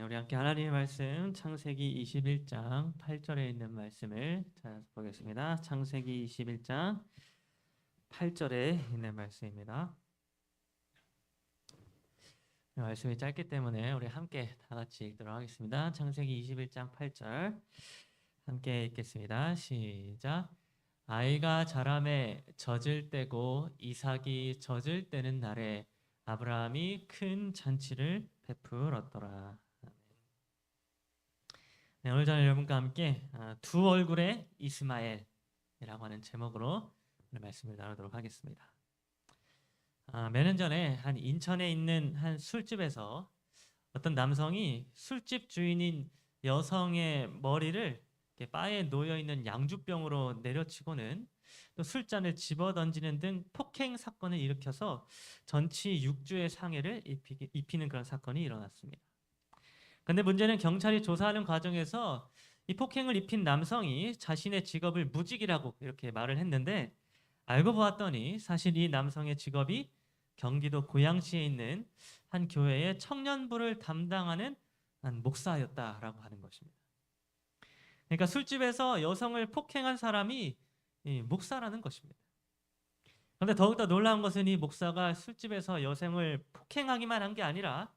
우리 함께 하나님의 말씀 창세기 21장 8절에 있는 말씀을 찾아서 보겠습니다. 창세기 21장 8절에 있는 말씀입니다. 말씀이 짧기 때문에 우리 함께 다 같이 읽도록 하겠습니다. 창세기 21장 8절 함께 읽겠습니다. 시작. 아이가 자라매 젖을 때고 이삭이 젖을 때는 날에 아브라함이 큰 잔치를 베풀었더라. 네, 오늘 저는 여러분과 함께 두 얼굴의 이스마엘이라고 하는 제목으로 오늘 말씀을 나누도록 하겠습니다. 몇 년 전에 한 인천에 있는 한 술집에서 어떤 남성이 술집 주인인 여성의 머리를 이렇게 바에 놓여 있는 양주병으로 내려치고는 또 술잔을 집어 던지는 등 폭행 사건을 일으켜서 전치 6주의 상해를 입히는 그런 사건이 일어났습니다. 근데 문제는 경찰이 조사하는 과정에서 이 폭행을 입힌 남성이 자신의 직업을 무직이라고 이렇게 말을 했는데, 알고 보았더니 사실 이 남성의 직업이 경기도 고양시에 있는 한 교회의 청년부를 담당하는 한 목사였다라고 하는 것입니다. 그러니까 술집에서 여성을 폭행한 사람이 이 목사라는 것입니다. 그런데 더욱더 놀라운 것은 이 목사가 술집에서 여성을 폭행하기만 한 게 아니라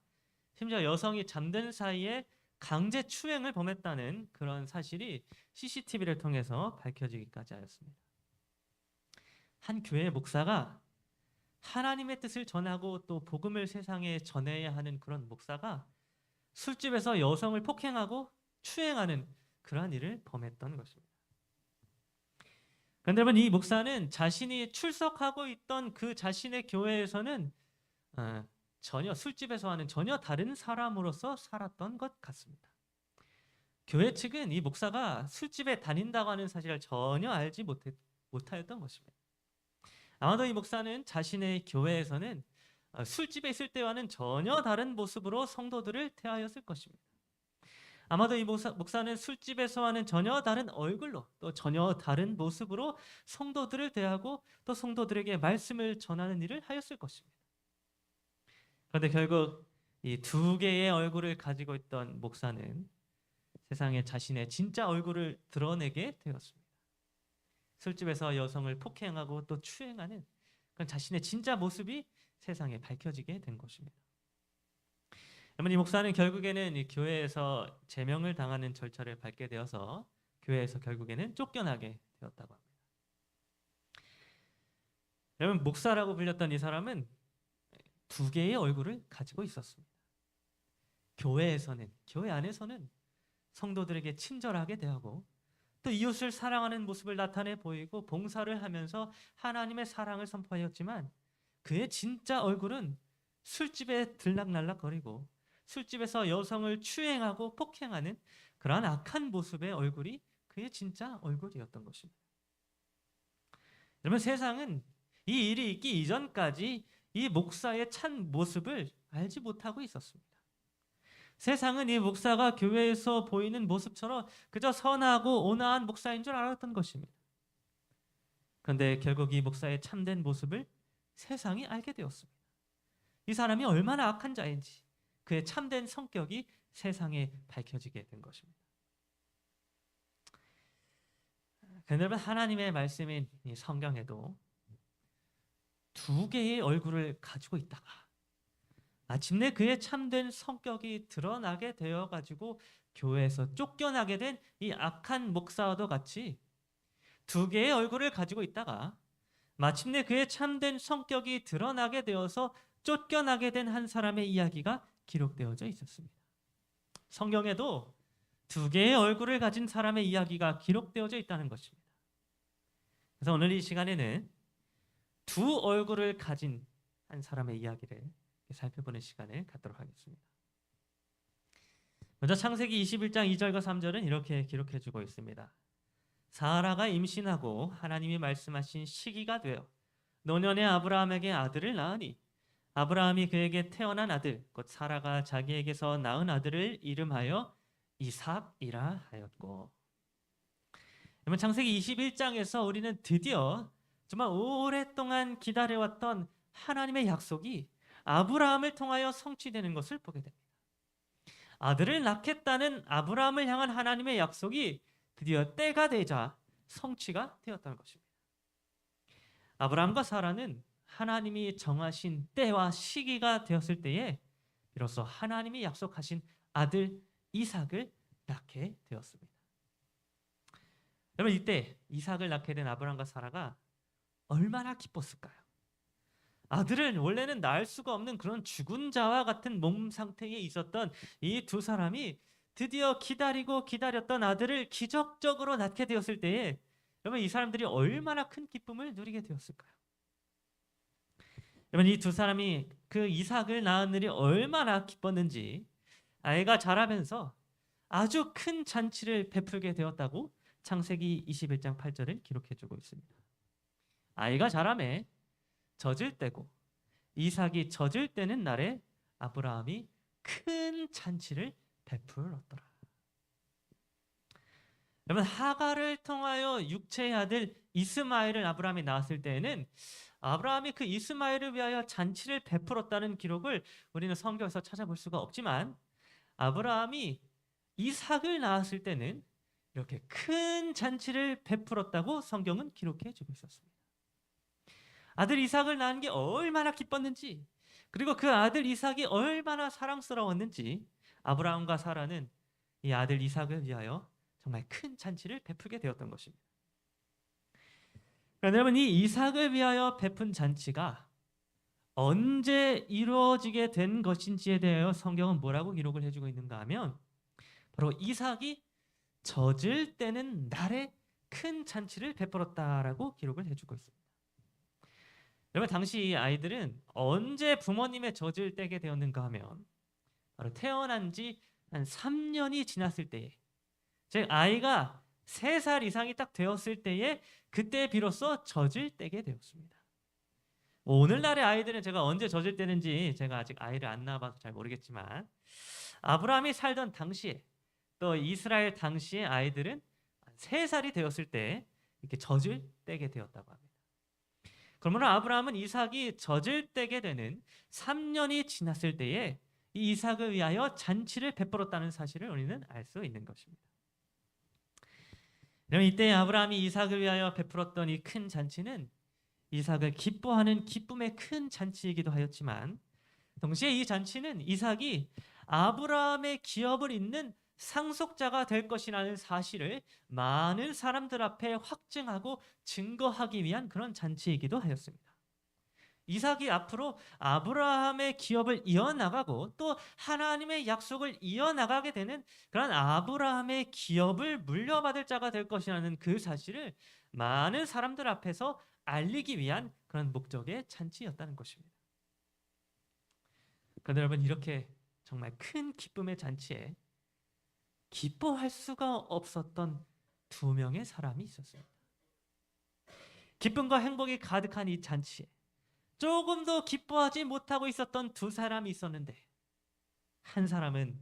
심지어 여성이 잠든 사이에 강제 추행을 범했다는 그런 사실이 CCTV를 통해서 밝혀지기까지 하였습니다. 한 교회 목사가, 하나님의 뜻을 전하고 또 복음을 세상에 전해야 하는 그런 목사가 술집에서 여성을 폭행하고 추행하는 그러한 일을 범했던 것입니다. 그런데 여러분, 이 목사는 자신이 출석하고 있던 그 자신의 교회에서는 전혀 술집에서와는 전혀 다른 사람으로서 살았던 것 같습니다. 교회 측은 이 목사가 술집에 다닌다고 하는 사실을 전혀 알지 못하였던 것입니다. 아마도 이 목사는 자신의 교회에서는 술집에 있을 때와는 전혀 다른 모습으로 성도들을 대하였을 것입니다. 아마도 이 목사는 술집에서와는 전혀 다른 얼굴로 또 전혀 다른 모습으로 성도들을 대하고 또 성도들에게 말씀을 전하는 일을 하였을 것입니다. 그런데 결국 이 두 개의 얼굴을 가지고 있던 목사는 세상에 자신의 진짜 얼굴을 드러내게 되었습니다. 술집에서 여성을 폭행하고 또 추행하는 그런 자신의 진짜 모습이 세상에 밝혀지게 된 것입니다. 여러분, 이 목사는 결국에는 이 교회에서 제명을 당하는 절차를 밟게 되어서 교회에서 결국에는 쫓겨나게 되었다고 합니다. 여러분, 목사라고 불렸던 이 사람은 두 개의 얼굴을 가지고 있었습니다. 교회에서는, 교회 안에서는 성도들에게 친절하게 대하고 또 이웃을 사랑하는 모습을 나타내 보이고 봉사를 하면서 하나님의 사랑을 선포하였지만, 그의 진짜 얼굴은 술집에 들락날락거리고 술집에서 여성을 추행하고 폭행하는 그러한 악한 모습의 얼굴이 그의 진짜 얼굴이었던 것입니다. 여러분, 세상은 이 일이 있기 이전까지 이 목사의 참 모습을 알지 못하고 있었습니다. 세상은 이 목사가 교회에서 보이는 모습처럼 그저 선하고 온화한 목사인 줄 알았던 것입니다. 그런데 결국 이 목사의 참된 모습을 세상이 알게 되었습니다. 이 사람이 얼마나 악한 자인지, 그의 참된 성격이 세상에 밝혀지게 된 것입니다. 그런데 여러분, 하나님의 말씀인 이 성경에도 두 개의 얼굴을 가지고 있다가 마침내 그의 참된 성격이 드러나게 되어가지고 교회에서 쫓겨나게 된 이 악한 목사와도 같이 두 개의 얼굴을 가지고 있다가 마침내 그의 참된 성격이 드러나게 되어서 쫓겨나게 된 한 사람의 이야기가 기록되어져 있었습니다. 성경에도 두 개의 얼굴을 가진 사람의 이야기가 기록되어져 있다는 것입니다. 그래서 오늘 이 시간에는 두 얼굴을 가진 한 사람의 이야기를 살펴보는 시간을 갖도록 하겠습니다. 먼저 창세기 21장 2절과 3절은 이렇게 기록해주고 있습니다. 사라가 임신하고 하나님이 말씀하신 시기가 되어 노년에 아브라함에게 아들을 낳으니 아브라함이 그에게 태어난 아들 곧 사라가 자기에게서 낳은 아들을 이름하여 이삭이라 하였고. 그러면 창세기 21장에서 우리는 드디어 정말 오랫동안 기다려왔던 하나님의 약속이 아브라함을 통하여 성취되는 것을 보게 됩니다. 아들을 낳겠다는 아브라함을 향한 하나님의 약속이 드디어 때가 되자 성취가 되었다는 것입니다. 아브라함과 사라는 하나님이 정하신 때와 시기가 되었을 때에 비로소 하나님이 약속하신 아들 이삭을 낳게 되었습니다. 여러분, 이때 이삭을 낳게 된 아브라함과 사라가 얼마나 기뻤을까요? 아들을 원래는 낳을 수가 없는 그런 죽은 자와 같은 몸 상태에 있었던 이 두 사람이 드디어 기다리고 기다렸던 아들을 기적적으로 낳게 되었을 때에 여러분, 이 사람들이 얼마나 큰 기쁨을 누리게 되었을까요? 여러분, 이 두 사람이 그 이삭을 낳은 일이 얼마나 기뻤는지 아이가 자라면서 아주 큰 잔치를 베풀게 되었다고 창세기 21장 8절을 기록해주고 있습니다. 아이가 자라매 젖을 때고 이삭이 젖을 때는 날에 아브라함이 큰 잔치를 베풀었더라. 여러분, 하갈을 통하여 육체의 아들 이스마엘을 아브라함이 낳았을 때에는 아브라함이 그 이스마엘을 위하여 잔치를 베풀었다는 기록을 우리는 성경에서 찾아볼 수가 없지만, 아브라함이 이삭을 낳았을 때는 이렇게 큰 잔치를 베풀었다고 성경은 기록해 주고 있었습니다. 아들 이삭을 낳은 게 얼마나 기뻤는지, 그리고 그 아들 이삭이 얼마나 사랑스러웠는지 아브라함과 사라는 이 아들 이삭을 위하여 정말 큰 잔치를 베풀게 되었던 것입니다. 그런데 여러분, 이 이삭을 위하여 베푼 잔치가 언제 이루어지게 된 것인지에 대하여 성경은 뭐라고 기록을 해주고 있는가 하면, 바로 이삭이 젖을 때는 날에 큰 잔치를 베풀었다라고 기록을 해주고 있습니다. 여러분, 당시 아이들은 언제 부모님의 젖을 떼게 되었는가 하면 바로 태어난 지 한 3년이 지났을 때에, 즉 아이가 3살 이상이 딱 되었을 때에 그때 비로소 젖을 떼게 되었습니다. 오늘날의 아이들은 제가 언제 젖을 떼는지 제가 아직 아이를 안 낳아봐서 잘 모르겠지만, 아브라함이 살던 당시에 또 이스라엘 당시의 아이들은 3살이 되었을 때 이렇게 젖을 떼게 되었다고 합니다. 그러면 아브라함은 이삭이 젖을 떼게 되는 3년이 지났을 때에 이 이삭을 위하여 잔치를 베풀었다는 사실을 우리는 알 수 있는 것입니다. 이때 아브라함이 이삭을 위하여 베풀었던 이 큰 잔치는 이삭을 기뻐하는 기쁨의 큰 잔치이기도 하였지만, 동시에 이 잔치는 이삭이 아브라함의 기업을 잇는 상속자가 될 것이라는 사실을 많은 사람들 앞에 확증하고 증거하기 위한 그런 잔치이기도 하였습니다. 이삭이 앞으로 아브라함의 기업을 이어나가고 또 하나님의 약속을 이어나가게 되는 그런 아브라함의 기업을 물려받을 자가 될 것이라는 그 사실을 많은 사람들 앞에서 알리기 위한 그런 목적의 잔치였다는 것입니다. 그런데 여러분, 이렇게 정말 큰 기쁨의 잔치에 기뻐할 수가 없었던 2명의 사람이 있었습니다. 기쁨과 행복이 가득한 이 잔치에 조금도 기뻐하지 못하고 있었던 2 사람이 있었는데, 한 사람은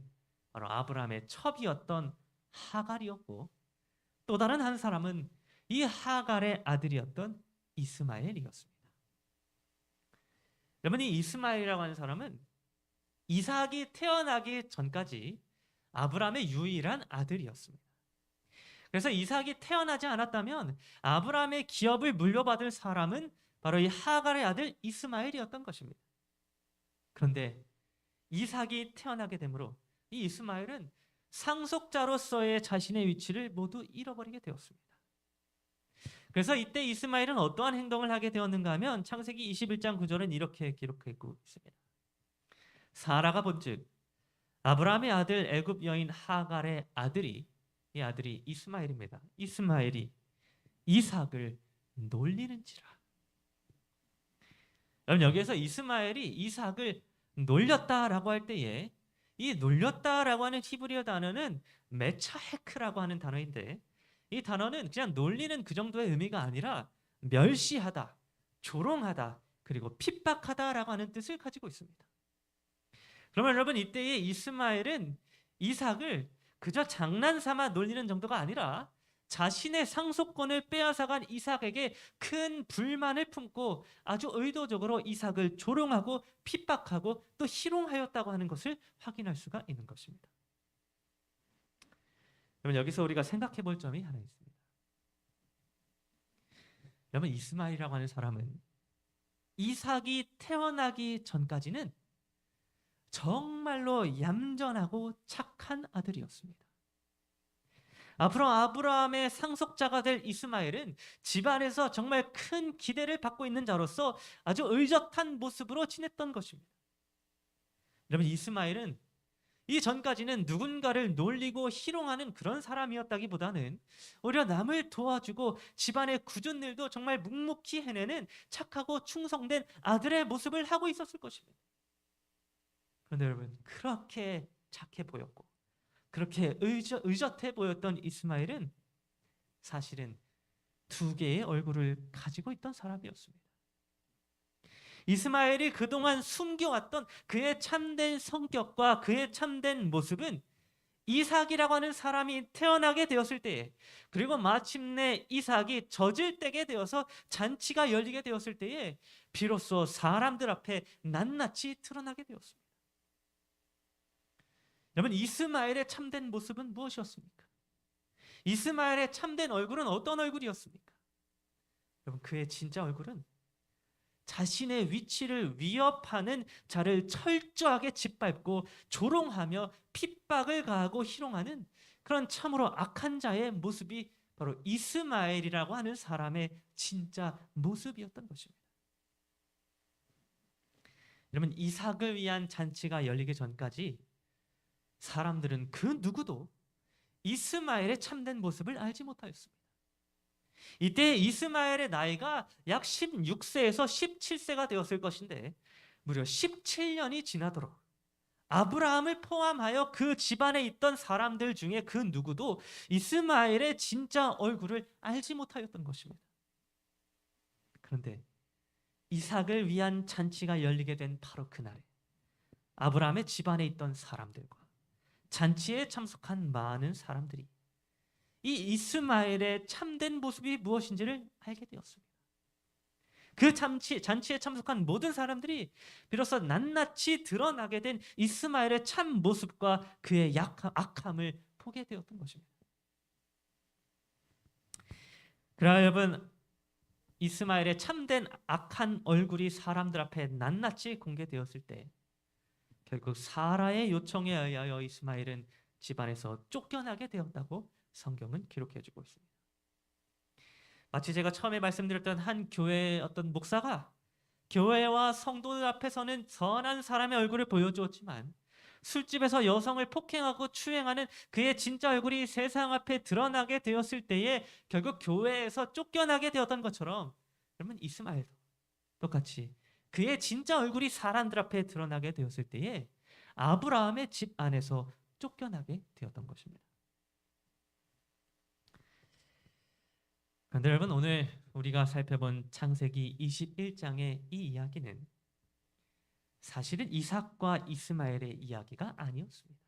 바로 아브라함의 첩이었던 하갈이었고, 또 다른 한 사람은 이 하갈의 아들이었던 이스마엘이었습니다. 여러분, 이 이스마엘이라고 하는 사람은 이삭이 태어나기 전까지 아브라함의 유일한 아들이었습니다. 그래서 이삭이 태어나지 않았다면 아브라함의 기업을 물려받을 사람은 바로 이 하갈의 아들 이스마엘이었던 것입니다. 그런데 이삭이 태어나게 되므로 이 이스마엘은 상속자로서의 자신의 위치를 모두 잃어버리게 되었습니다. 그래서 이때 이스마엘은 어떠한 행동을 하게 되었는가 하면 창세기 21장 9절은 이렇게 기록하고 있습니다. 사라가 본즉 아브라함의 아들 애굽 여인 하갈의 아들이, 이 아들이 이스마엘입니다. 이스마엘이 이삭을 놀리는지라. 여러분, 여기에서 이스마엘이 이삭을 놀렸다라고 할 때에 이 놀렸다라고 하는 히브리어 단어는 메차헤크라고 하는 단어인데, 이 단어는 그냥 놀리는 그 정도의 의미가 아니라 멸시하다, 조롱하다, 그리고 핍박하다라고 하는 뜻을 가지고 있습니다. 그러면 여러분, 이때의 이스마엘은 이삭을 그저 장난삼아 놀리는 정도가 아니라 자신의 상속권을 빼앗아간 이삭에게 큰 불만을 품고 아주 의도적으로 이삭을 조롱하고 핍박하고 또 희롱하였다고 하는 것을 확인할 수가 있는 것입니다. 여러분 여기서 우리가 생각해 볼 점이 하나 있습니다. 여러분 이스마엘이라고 하는 사람은 이삭이 태어나기 전까지는 정말로 얌전하고 착한 아들이었습니다. 앞으로 아브라함의 상속자가 될 이스마엘은 집안에서 정말 큰 기대를 받고 있는 자로서 아주 의젓한 모습으로 지냈던 것입니다. 여러분 이스마엘은 이전까지는 누군가를 놀리고 희롱하는 그런 사람이었다기보다는 오히려 남을 도와주고 집안의 굳은 일도 정말 묵묵히 해내는 착하고 충성된 아들의 모습을 하고 있었을 것입니다. 그런데 여러분 그렇게 착해 보였고 그렇게 의젓해 보였던 이스마엘은 사실은 두 개의 얼굴을 가지고 있던 사람이었습니다. 이스마엘이 그동안 숨겨왔던 그의 참된 성격과 그의 참된 모습은 이삭이라고 하는 사람이 태어나게 되었을 때에, 그리고 마침내 이삭이 젖을 떼게 되어서 잔치가 열리게 되었을 때에 비로소 사람들 앞에 낱낱이 드러나게 되었습니다. 여러분 이스마엘의 참된 모습은 무엇이었습니까? 이스마엘의 참된 얼굴은 어떤 얼굴이었습니까? 여러분 그의 진짜 얼굴은 자신의 위치를 위협하는 자를 철저하게 짓밟고 조롱하며 핍박을 가하고 희롱하는 그런 참으로 악한 자의 모습이 바로 이스마엘이라고 하는 사람의 진짜 모습이었던 것입니다. 여러분 이삭을 위한 잔치가 열리기 전까지 사람들은 그 누구도 이스마엘의 참된 모습을 알지 못하였습니다. 이때 이스마엘의 나이가 약 16세에서 17세가 되었을 것인데 무려 17년이 지나도록 아브라함을 포함하여 그 집안에 있던 사람들 중에 그 누구도 이스마엘의 진짜 얼굴을 알지 못하였던 것입니다. 그런데 이삭을 위한 잔치가 열리게 된 바로 그날에 아브라함의 집안에 있던 사람들과 잔치에 참석한 많은 사람들이 이 이스마엘의 참된 모습이 무엇인지를 알게 되었습니다. 그 잔치에 참석한 모든 사람들이 비로소 낱낱이 드러나게 된 이스마엘의 참 모습과 그의 악함을 보게 되었던 것입니다. 그러나 여러분 이스마엘의 참된 악한 얼굴이 사람들 앞에 낱낱이 공개되었을 때 결국 사라의 요청에 의하여 이스마엘은 집안에서 쫓겨나게 되었다고 성경은 기록해주고 있습니다. 마치 제가 처음에 말씀드렸던 한 교회의 어떤 목사가 교회와 성도들 앞에서는 선한 사람의 얼굴을 보여주었지만 술집에서 여성을 폭행하고 추행하는 그의 진짜 얼굴이 세상 앞에 드러나게 되었을 때에 결국 교회에서 쫓겨나게 되었던 것처럼 여러분 이스마엘도 똑같이 그의 진짜 얼굴이 사람들 앞에 드러나게 되었을 때에 아브라함의 집 안에서 쫓겨나게 되었던 것입니다. 그런데 여러분 오늘 우리가 살펴본 창세기 21장의 이 이야기는 사실은 이삭과 이스마엘의 이야기가 아니었습니다.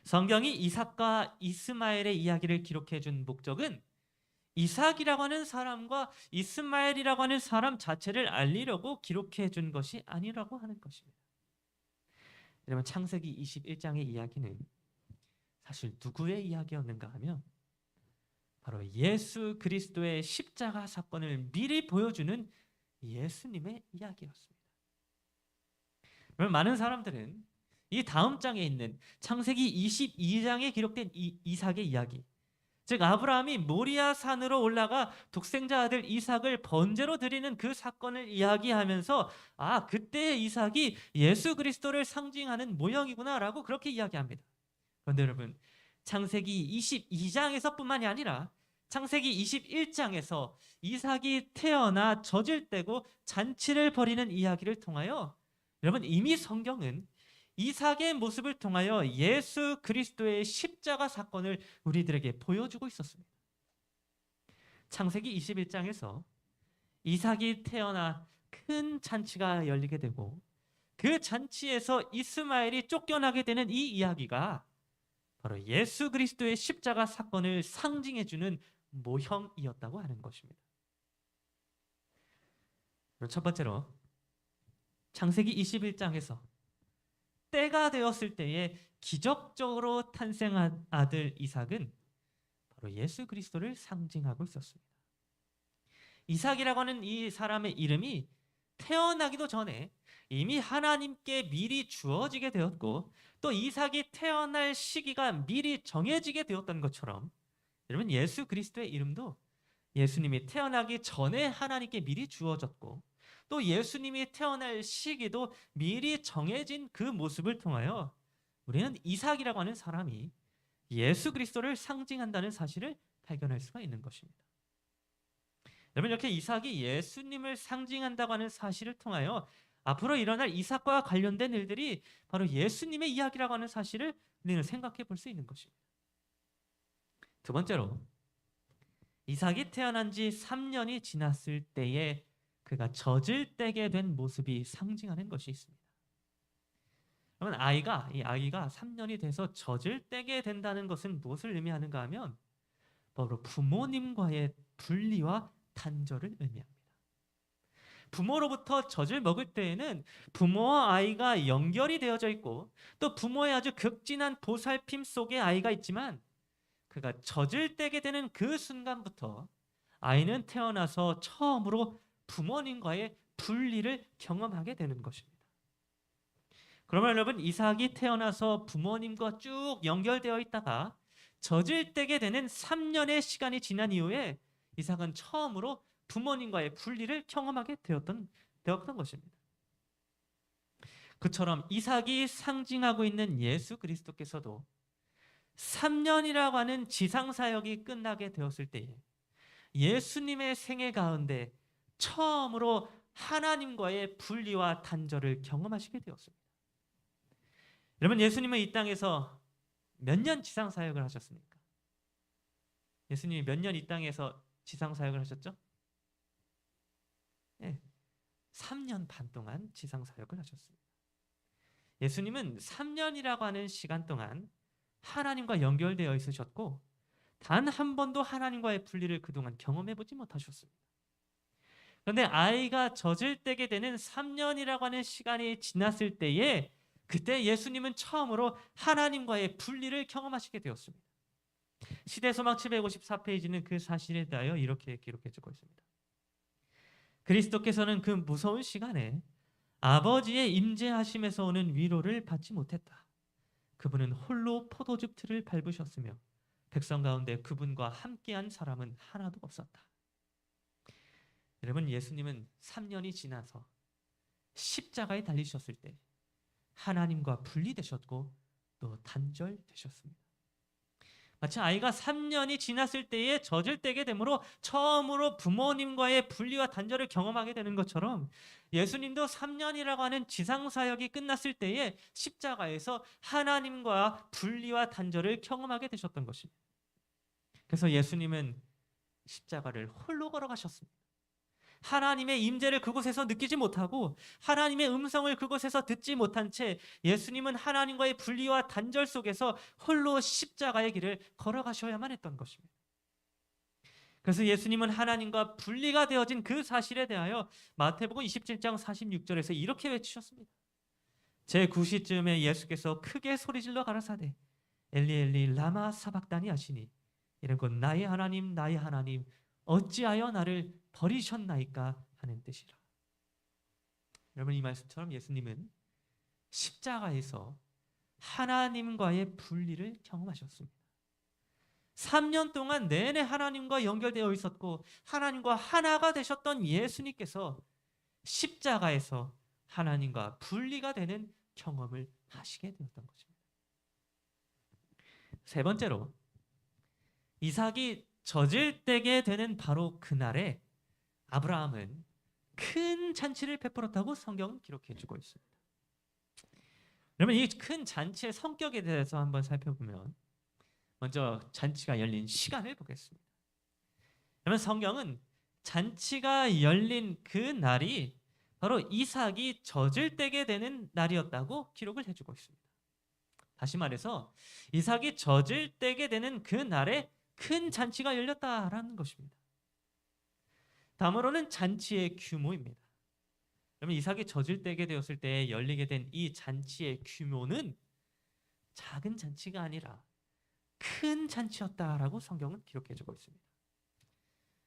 성경이 이삭과 이스마엘의 이야기를 기록해 준 목적은 이삭이라고 하는 사람과 이스마엘이라고 하는 사람 자체를 알리려고 기록해 준 것이 아니라고 하는 것입니다. 여러분 창세기 21장의 이야기는 사실 누구의 이야기였는가 하면 바로 예수 그리스도의 십자가 사건을 미리 보여주는 예수님의 이야기였습니다. 여러분 많은 사람들은 이 다음 장에 있는 창세기 22장에 기록된 이삭의 이야기, 즉 아브라함이 모리아 산으로 올라가 독생자 아들 이삭을 번제로 드리는 그 사건을 이야기하면서 아 그때의 이삭이 예수 그리스도를 상징하는 모형이구나라고 그렇게 이야기합니다. 그런데 여러분 창세기 22장에서뿐만이 아니라 창세기 21장에서 이삭이 태어나 젖을 떼고 잔치를 벌이는 이야기를 통하여 여러분 이미 성경은 이삭의 모습을 통하여 예수 그리스도의 십자가 사건을 우리들에게 보여주고 있었습니다. 창세기 21장에서 이삭이 태어나 큰 잔치가 열리게 되고 그 잔치에서 이스마엘이 쫓겨나게 되는 이 이야기가 바로 예수 그리스도의 십자가 사건을 상징해주는 모형이었다고 하는 것입니다. 첫 번째로 창세기 21장에서 때가 되었을 때에 기적적으로 탄생한 아들 이삭은 바로 예수 그리스도를 상징하고 있었습니다. 이삭이라고 하는 이 사람의 이름이 태어나기도 전에 이미 하나님께 미리 주어지게 되었고, 또 이삭이 태어날 시기가 미리 정해지게 되었던 것처럼, 여러분, 예수 그리스도의 이름도 예수님이 태어나기 전에 하나님께 미리 주어졌고, 또 예수님이 태어날 시기도 미리 정해진 그 모습을 통하여 우리는 이삭이라고 하는 사람이 예수 그리스도를 상징한다는 사실을 발견할 수가 있는 것입니다. 여러분, 이렇게 이삭이 예수님을 상징한다고 하는 사실을 통하여 앞으로 일어날 이삭과 관련된 일들이 바로 예수님의 이야기라고 하는 사실을 우리는 생각해 볼 수 있는 것입니다. 두 번째로, 이삭이 태어난 지 3년이 지났을 때에 그가 젖을 떼게 된 모습이 상징하는 것이 있습니다. 그러면 이 아이가 3년이 돼서 젖을 떼게 된다는 것은 무엇을 의미하는가 하면 바로 부모님과의 분리와 단절을 의미합니다. 부모로부터 젖을 먹을 때에는 부모와 아이가 연결이 되어져 있고, 또 부모의 아주 극진한 보살핌 속에 아이가 있지만, 그가 젖을 떼게 되는 그 순간부터 아이는 태어나서 처음으로 부모님과의 분리를 경험하게 되는 것입니다. 그러면 여러분, 이삭이 태어나서 부모님과 쭉 연결되어 있다가 젖을 떼게 되는 3년의 시간이 지난 이후에 이삭은 처음으로 부모님과의 분리를 경험하게 되었던 것입니다. 그처럼 이삭이 상징하고 있는 예수 그리스도께서도 3년이라고 하는 지상 사역이 끝나게 되었을 때에 예수님의 생애 가운데 처음으로 하나님과의 분리와 단절을 경험하시게 되었습니다. 여러분, 예수님은 이 땅에서 몇 년 지상 사역을 하셨습니까? 예수님이 몇 년 이 땅에서 지상 사역을 하셨죠? 네, 3년 반 동안 지상 사역을 하셨습니다. 예수님은 3년이라고 하는 시간 동안 하나님과 연결되어 있으셨고, 단 한 번도 하나님과의 분리를 그동안 경험해 보지 못하셨습니다. 그런데 아이가 젖을 떼게 되는 3년이라고 하는 시간이 지났을 때에 그때 예수님은 처음으로 하나님과의 분리를 경험하시게 되었습니다. 시대소망 754페이지는 그 사실에 대하여 이렇게 기록해주고 있습니다. 그리스도께서는 그 무서운 시간에 아버지의 임재하심에서 오는 위로를 받지 못했다. 그분은 홀로 포도즙 틀을 밟으셨으며 백성 가운데 그분과 함께한 사람은 하나도 없었다. 여러분, 예수님은 3년이 지나서 십자가에 달리셨을 때 하나님과 분리되셨고 또 단절되셨습니다. 마치 아이가 3년이 지났을 때에 젖을 떼게 되므로 처음으로 부모님과의 분리와 단절을 경험하게 되는 것처럼 예수님도 3년이라고 하는 지상사역이 끝났을 때에 십자가에서 하나님과 분리와 단절을 경험하게 되셨던 것입니다. 그래서 예수님은 십자가를 홀로 걸어가셨습니다. 하나님의 임재를 그곳에서 느끼지 못하고 하나님의 음성을 그곳에서 듣지 못한 채 예수님은 하나님과의 분리와 단절 속에서 홀로 십자가의 길을 걸어가셔야만 했던 것입니다. 그래서 예수님은 하나님과 분리가 되어진 그 사실에 대하여 마태복음 27장 46절에서 이렇게 외치셨습니다. 제9시쯤에 예수께서 크게 소리질러 가라사대 엘리 엘리 라마 사박다니 하시니, 이는 곧 나의 하나님 나의 하나님 어찌하여 나를 버리셨나이까 하는 뜻이라. 여러분, 이 말씀처럼 예수님은 십자가에서 하나님과의 분리를 경험하셨습니다. 3년 동안 내내 하나님과 연결되어 있었고 하나님과 하나가 되셨던 예수님께서 십자가에서 하나님과 분리가 되는 경험을 하시게 되었던 것입니다. 세 번째로, 이삭이 젖을 떼게 되는 바로 그날에 아브라함은 큰 잔치를 베풀었다고 성경은 기록해 주고 있습니다. 그러면 이 큰 잔치의 성격에 대해서 한번 살펴보면 먼저 잔치가 열린 시간을 보겠습니다. 그러면 성경은 잔치가 열린 그 날이 바로 이삭이 젖을 떼게 되는 날이었다고 기록을 해주고 있습니다. 다시 말해서 이삭이 젖을 떼게 되는 그 날에 큰 잔치가 열렸다라는 것입니다. 다음으로는 잔치의 규모입니다. 그러면 이삭이 젖을 떼게 되었을 때 열리게 된 이 잔치의 규모는 작은 잔치가 아니라 큰 잔치였다라고 성경은 기록해주고 있습니다.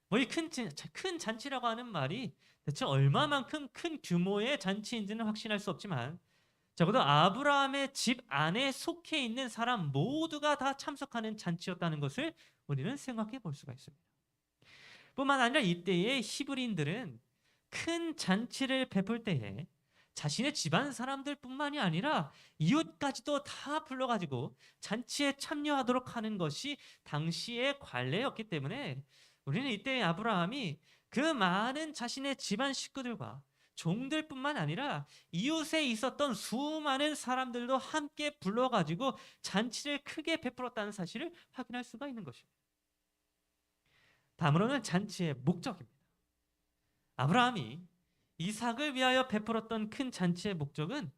뭐 이 큰 잔치라고 하는 말이 대체 얼마만큼 큰 규모의 잔치인지는 확신할 수 없지만 적어도 아브라함의 집 안에 속해 있는 사람 모두가 다 참석하는 잔치였다는 것을 우리는 생각해 볼 수가 있습니다. 뿐만 아니라 이때의 히브리인들은 큰 잔치를 베풀 때에 자신의 집안 사람들뿐만이 아니라 이웃까지도 다 불러가지고 잔치에 참여하도록 하는 것이 당시의 관례였기 때문에 우리는 이때 아브라함이 그 많은 자신의 집안 식구들과 종들뿐만 아니라 이웃에 있었던 수많은 사람들도 함께 불러가지고 잔치를 크게 베풀었다는 사실을 확인할 수가 있는 것입니다. 다음으로는 잔치의 목적입니다. 아브라함이 이삭을 위하여 베풀었던 큰 잔치의 목적은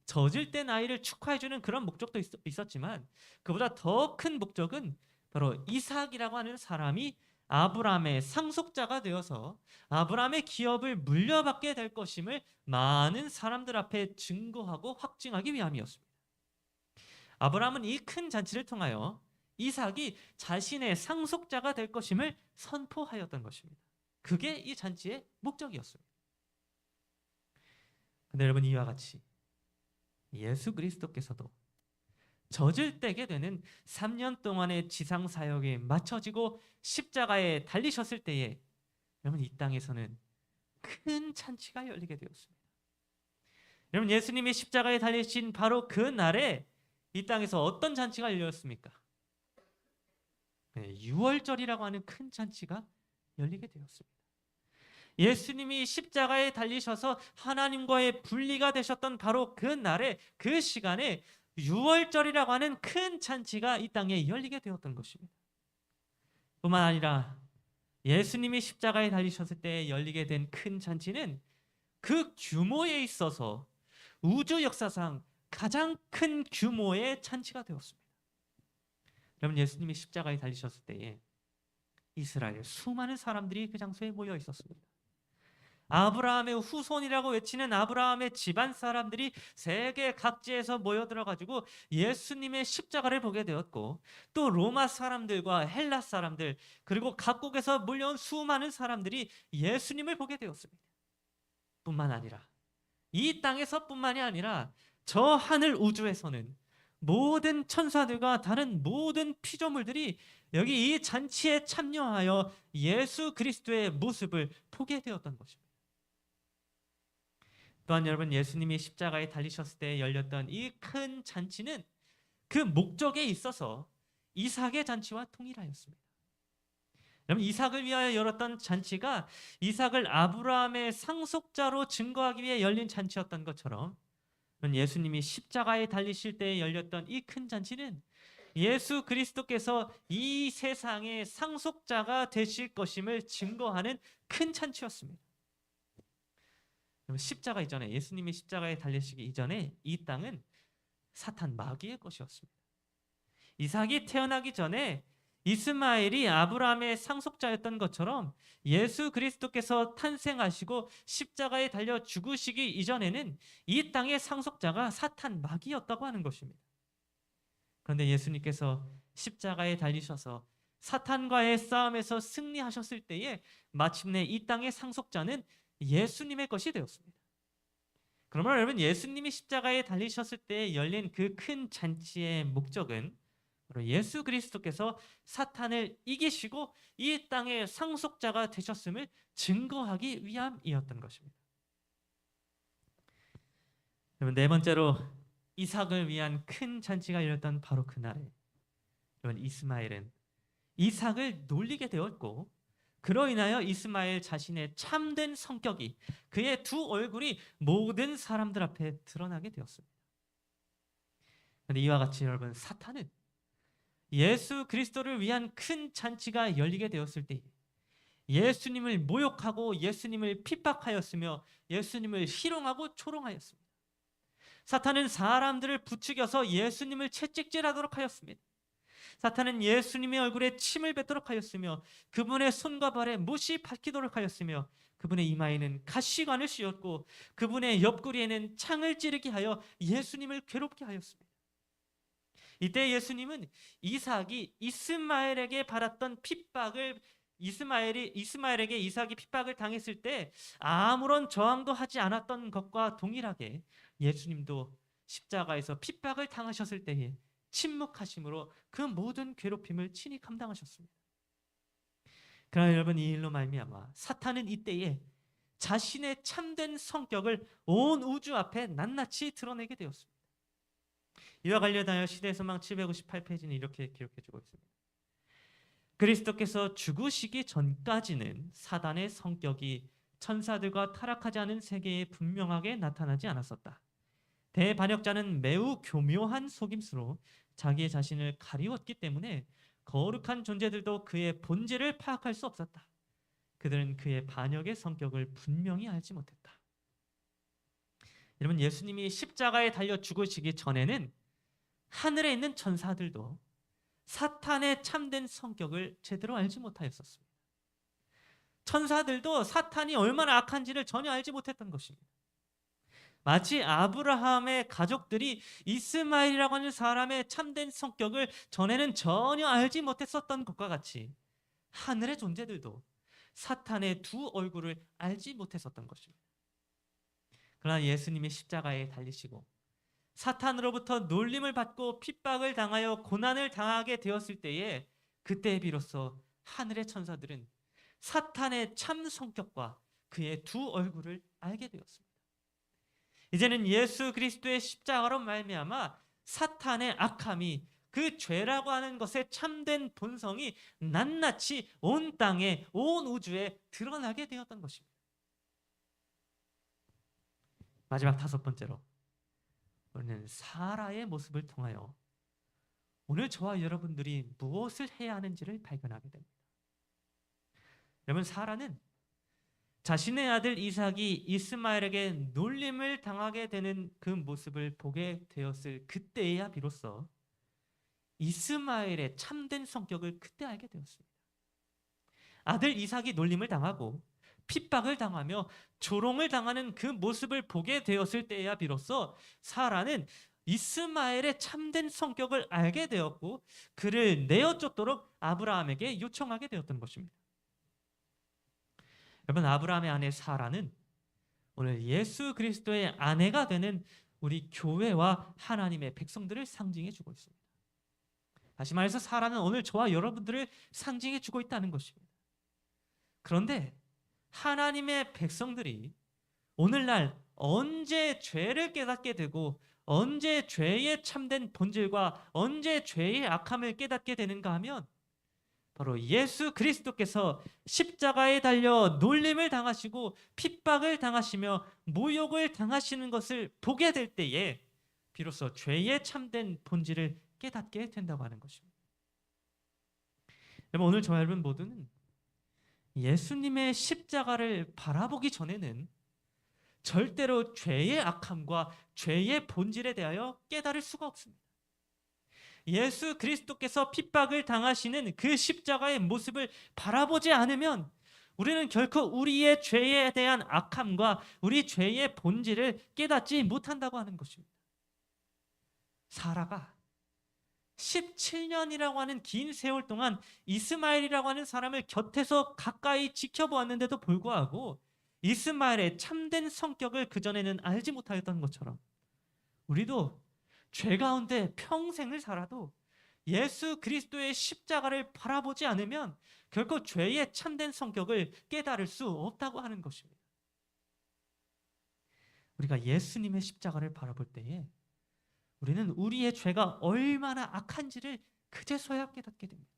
젖을 땐 아이를 축하해주는 그런 목적도 있었지만 그보다 더 큰 목적은 바로 이삭이라고 하는 사람이 아브라함의 상속자가 되어서 아브라함의 기업을 물려받게 될 것임을 많은 사람들 앞에 증거하고 확증하기 위함이었습니다. 아브라함은 이 큰 잔치를 통하여 이삭이 자신의 상속자가 될 것임을 선포하였던 것입니다. 그게 이 잔치의 목적이었습니다. 근데 여러분, 이와 같이 예수 그리스도께서도 젖을 떼게 되는 3년 동안의 지상 사역에 맞춰지고 십자가에 달리셨을 때에 여러분, 이 땅에서는 큰 잔치가 열리게 되었습니다. 여러분, 예수님이 십자가에 달리신 바로 그 날에 이 땅에서 어떤 잔치가 열렸습니까? 네, 유월절이라고 하는 큰 잔치가 열리게 되었습니다. 예수님이 십자가에 달리셔서 하나님과의 분리가 되셨던 바로 그 날에, 그 시간에 유월절이라고 하는 큰 잔치가 이 땅에 열리게 되었던 것입니다. 뿐만 아니라 예수님이 십자가에 달리셨을 때 열리게 된 큰 잔치는 그 규모에 있어서 우주 역사상 가장 큰 규모의 잔치가 되었습니다. 여러분, 예수님이 십자가에 달리셨을 때에 이스라엘 수많은 사람들이 그 장소에 모여 있었습니다. 아브라함의 후손이라고 외치는 아브라함의 집안 사람들이 세계 각지에서 모여들어가지고 예수님의 십자가를 보게 되었고, 또 로마 사람들과 헬라 사람들, 그리고 각국에서 몰려온 수많은 사람들이 예수님을 보게 되었습니다. 뿐만 아니라 이 땅에서뿐만이 아니라 저 하늘 우주에서는 모든 천사들과 다른 모든 피조물들이 여기 이 잔치에 참여하여 예수 그리스도의 모습을 보게 되었던 것입니다. 또한 여러분, 예수님이 십자가에 달리셨을 때 열렸던 이 큰 잔치는 그 목적에 있어서 이삭의 잔치와 동일하였습니다. 여러분, 이삭을 위하여 열었던 잔치가 이삭을 아브라함의 상속자로 증거하기 위해 열린 잔치였던 것처럼 예수님이 십자가에 달리실 때 열렸던 이 큰 잔치는 예수 그리스도께서 이 세상의 상속자가 되실 것임을 증거하는 큰 잔치였습니다. 십자가 이전에, 예수님이 십자가에 달리시기 이전에 이 땅은 사탄 마귀의 것이었습니다. 이삭이 태어나기 전에 이스마엘이 아브라함의 상속자였던 것처럼 예수 그리스도께서 탄생하시고 십자가에 달려 죽으시기 이전에는 이 땅의 상속자가 사탄 마귀였다고 하는 것입니다. 그런데 예수님께서 십자가에 달리셔서 사탄과의 싸움에서 승리하셨을 때에 마침내 이 땅의 상속자는 예수님의 것이 되었습니다. 그러면 여러분, 예수님이 십자가에 달리셨을 때 열린 그 큰 잔치의 목적은 바로 예수 그리스도께서 사탄을 이기시고 이 땅의 상속자가 되셨음을 증거하기 위함이었던 것입니다. 여러분, 네 번째로 이삭을 위한 큰 잔치가 열렸던 바로 그날에 여러분, 이스마엘은 이삭을 놀리게 되었고, 그로 인하여 이스마엘 자신의 참된 성격이, 그의 두 얼굴이 모든 사람들 앞에 드러나게 되었습니다. 그런데 이와 같이 여러분, 사탄은 예수 그리스도를 위한 큰 잔치가 열리게 되었을 때 예수님을 모욕하고 예수님을 핍박하였으며 예수님을 희롱하고 조롱하였습니다. 사탄은 사람들을 부추겨서 예수님을 채찍질하도록 하였습니다. 사탄은 예수님의 얼굴에 침을 뱉도록 하였으며 그분의 손과 발에 못이 박히도록 하였으며 그분의 이마에는 가시관을 씌웠고 그분의 옆구리에는 창을 찌르게 하여 예수님을 괴롭게 하였습니다. 이때 예수님은 이삭이 이스마엘에게 받았던 핍박을 이스마엘에게 이삭이 핍박을 당했을 때 아무런 저항도 하지 않았던 것과 동일하게 예수님도 십자가에서 핍박을 당하셨을 때에 침묵하심으로 그 모든 괴롭힘을 친히 감당하셨습니다. 그러나 여러분, 이 일로 말미암아 사탄은 이때에 자신의 참된 성격을 온 우주 앞에 낱낱이 드러내게 되었습니다. 이와 관련하여 시대소망 758페이지는 이렇게 기록해주고 있습니다. 그리스도께서 죽으시기 전까지는 사단의 성격이 천사들과 타락하지 않은 세계에 분명하게 나타나지 않았었다. 대반역자는 매우 교묘한 속임수로 자기의 자신을 가리웠기 때문에 거룩한 존재들도 그의 본질을 파악할 수 없었다. 그들은 그의 반역의 성격을 분명히 알지 못했다. 여러분, 예수님이 십자가에 달려 죽으시기 전에는 하늘에 있는 천사들도 사탄의 참된 성격을 제대로 알지 못하였었습니다. 천사들도 사탄이 얼마나 악한지를 전혀 알지 못했던 것입니다. 마치 아브라함의 가족들이 이스마엘이라고 하는 사람의 참된 성격을 전에는 전혀 알지 못했었던 것과 같이 하늘의 존재들도 사탄의 두 얼굴을 알지 못했었던 것입니다. 그러나 예수님이 십자가에 달리시고 사탄으로부터 놀림을 받고 핍박을 당하여 고난을 당하게 되었을 때에 그때 비로소 하늘의 천사들은 사탄의 참 성격과 그의 두 얼굴을 알게 되었습니다. 이제는 예수 그리스도의 십자가로 말미암아 사탄의 악함이, 그 죄라고 하는 것의 참된 본성이 낱낱이 온 땅에, 온 우주에 드러나게 되었던 것입니다. 마지막 다섯 번째로, 우리는 사라의 모습을 통하여 오늘 저와 여러분들이 무엇을 해야 하는지를 발견하게 됩니다. 여러분, 사라는 자신의 아들 이삭이 이스마엘에게 놀림을 당하게 되는 그 모습을 보게 되었을 그때야 비로소 이스마엘의 참된 성격을 그때 알게 되었습니다. 아들 이삭이 놀림을 당하고 핍박을 당하며 조롱을 당하는 그 모습을 보게 되었을 때야 비로소 사라는 이스마엘의 참된 성격을 알게 되었고 그를 내어 쫓도록 아브라함에게 요청하게 되었던 것입니다. 여러분, 아브라함의 아내 사라는 오늘 예수 그리스도의 아내가 되는 우리 교회와 하나님의 백성들을 상징해 주고 있습니다. 다시 말해서 사라는 오늘 저와 여러분들을 상징해 주고 있다는 것입니다. 그런데 하나님의 백성들이 오늘날 언제 죄를 깨닫게 되고 언제 죄의 참된 본질과 언제 죄의 악함을 깨닫게 되는가 하면 바로 예수 그리스도께서 십자가에 달려 놀림을 당하시고 핍박을 당하시며 모욕을 당하시는 것을 보게 될 때에 비로소 죄의 참된 본질을 깨닫게 된다고 하는 것입니다. 여러분, 오늘 저와 여러분 모두는 예수님의 십자가를 바라보기 전에는 절대로 죄의 악함과 죄의 본질에 대하여 깨달을 수가 없습니다. 예수 그리스도께서 핍박을 당하시는 그 십자가의 모습을 바라보지 않으면 우리는 결코 우리의 죄에 대한 악함과 우리 죄의 본질을 깨닫지 못한다고 하는 것입니다. 사라가 17년이라고 하는 긴 세월 동안 이스마엘이라고 하는 사람을 곁에서 가까이 지켜보았는데도 불구하고 이스마엘의 참된 성격을 그전에는 알지 못하였던 것처럼 우리도 죄 가운데 평생을 살아도 예수 그리스도의 십자가를 바라보지 않으면 결코 죄의 참된 성격을 깨달을 수 없다고 하는 것입니다. 우리가 예수님의 십자가를 바라볼 때에 우리는 우리의 죄가 얼마나 악한지를 그제서야 깨닫게 됩니다.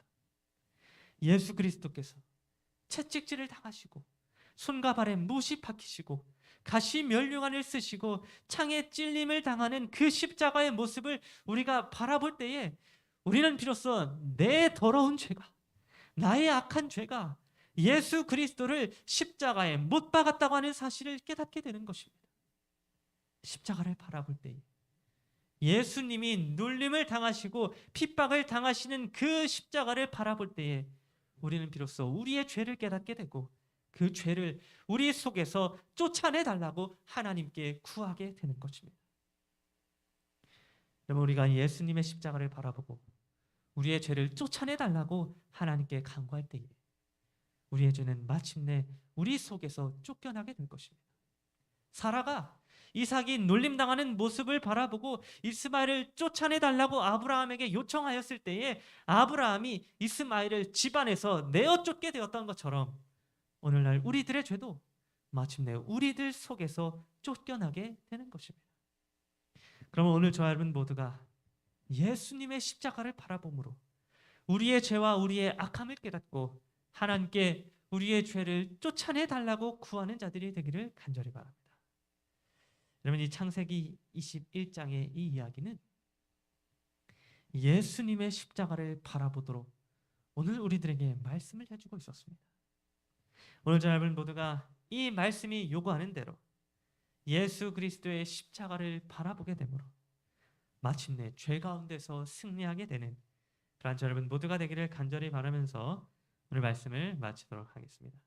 예수 그리스도께서 채찍질을 당하시고 손과 발에 못이 박히시고 가시 면류관을 쓰시고 창에 찔림을 당하는 그 십자가의 모습을 우리가 바라볼 때에 우리는 비로소 내 더러운 죄가, 나의 악한 죄가 예수 그리스도를 십자가에 못 박았다고 하는 사실을 깨닫게 되는 것입니다. 십자가를 바라볼 때에 예수님이 놀림을 당하시고 핍박을 당하시는 그 십자가를 바라볼 때에 우리는 비로소 우리의 죄를 깨닫게 되고 그 죄를 우리 속에서 쫓아내 달라고 하나님께 구하게 되는 것입니다. 여러분, 우리가 예수님의 십자가를 바라보고 우리의 죄를 쫓아내 달라고 하나님께 간구할 때에 우리의 죄는 마침내 우리 속에서 쫓겨나게 될 것입니다. 사라가 이삭이 놀림당하는 모습을 바라보고 이스마엘을 쫓아내 달라고 아브라함에게 요청하였을 때에 아브라함이 이스마엘을 집안에서 내어 쫓게 되었던 것처럼 오늘날 우리들의 죄도 마침내 우리들 속에서 쫓겨나게 되는 것입니다. 그러면 오늘 저와 여러분 모두가 예수님의 십자가를 바라봄으로 우리의 죄와 우리의 악함을 깨닫고 하나님께 우리의 죄를 쫓아내 달라고 구하는 자들이 되기를 간절히 바랍니다. 여러분, 이 창세기 21장의 이 이야기는 예수님의 십자가를 바라보도록 오늘 우리들에게 말씀을 해주고 있었습니다. 오늘 저와 여러분 모두가 이 말씀이 요구하는 대로 예수 그리스도의 십자가를 바라보게 되므로 마침내 죄 가운데서 승리하게 되는 그러한 저와 여러분 모두가 되기를 간절히 바라면서 오늘 말씀을 마치도록 하겠습니다.